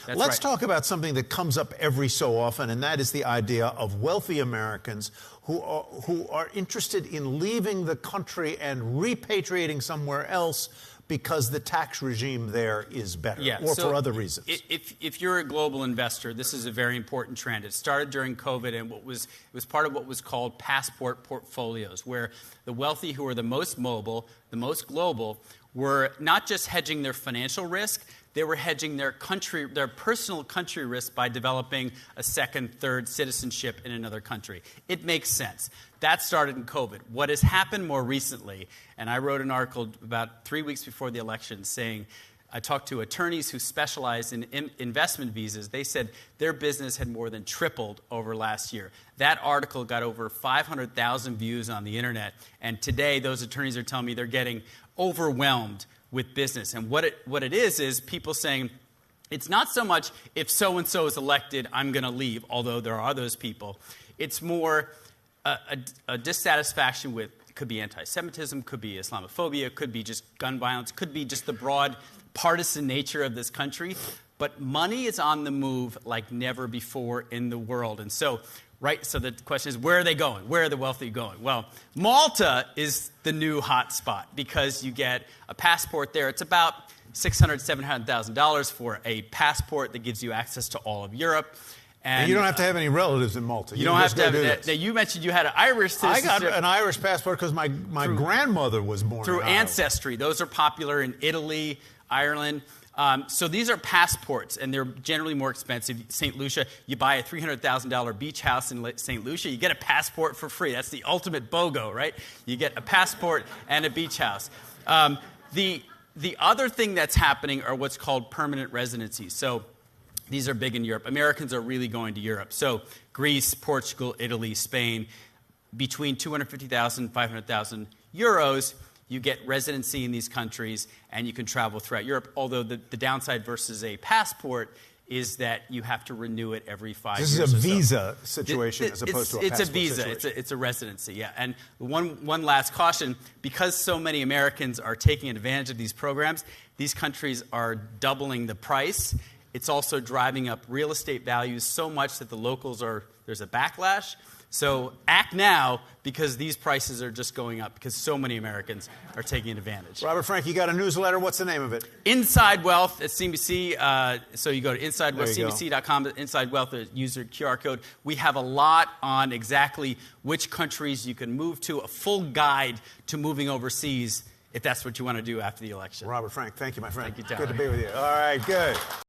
Let's talk about something that comes up every so often, and that is the idea of wealthy Americans who are interested in leaving the country and repatriating somewhere else because the tax regime there is better, or for other reasons. If you're a global investor, this is a very important trend. It started during COVID, and it was part of what was called passport portfolios, where the wealthy who are the most mobile, the most global, were not just hedging their financial risk, they were hedging their personal country risk by developing a second, third citizenship in another country. It makes sense. That started in COVID. What has happened more recently, and I wrote an article about 3 weeks before the election saying, I talked to attorneys who specialize in investment visas. They said their business had more than tripled over last year. That article got over 500,000 views on the internet, and today those attorneys are telling me they're getting overwhelmed with business. And what it is people saying, it's not so much if so-and-so is elected, I'm going to leave, although there are those people. It's more a dissatisfaction with, could be anti-Semitism, could be Islamophobia, could be just gun violence, could be just the broad partisan nature of this country. But money is on the move like never before in the world. And so the question is, where are they going? Where are the wealthy going? Well, Malta is the new hot spot because you get a passport there. It's about $600,000, $700,000 for a passport that gives you access to all of Europe. And you don't have to have any relatives in Malta. You don't have to have it. Now, you mentioned you had an Irish citizenship. I got an Irish passport because my grandmother was born through in ancestry. Those are popular in Italy, Ireland. So these are passports, and they're generally more expensive. St. Lucia, you buy a $300,000 beach house in St. Lucia, you get a passport for free. That's the ultimate BOGO, right? You get a passport and a beach house. The other thing that's happening are what's called permanent residencies. So these are big in Europe. Americans are really going to Europe. So Greece, Portugal, Italy, Spain, between 250,000 and 500,000 euros, you get residency in these countries, and you can travel throughout Europe, although the downside versus a passport is that you have to renew it every 5 years. This is a visa situation as opposed to a passport It's a visa. Situation. It's a residency, yeah. And one last caution, because so many Americans are taking advantage of these programs, these countries are doubling the price. It's also driving up real estate values so much that the locals there's a backlash. So act now, because these prices are just going up because so many Americans are taking advantage. Robert Frank, you got a newsletter. What's the name of it? Inside Wealth at CNBC. So you go to CNBC.com, Inside Wealth, user QR code. We have a lot on exactly which countries you can move to, a full guide to moving overseas if that's what you want to do after the election. Robert Frank, thank you, my friend. Thank you, Tyler. Good to be with you. All right, good.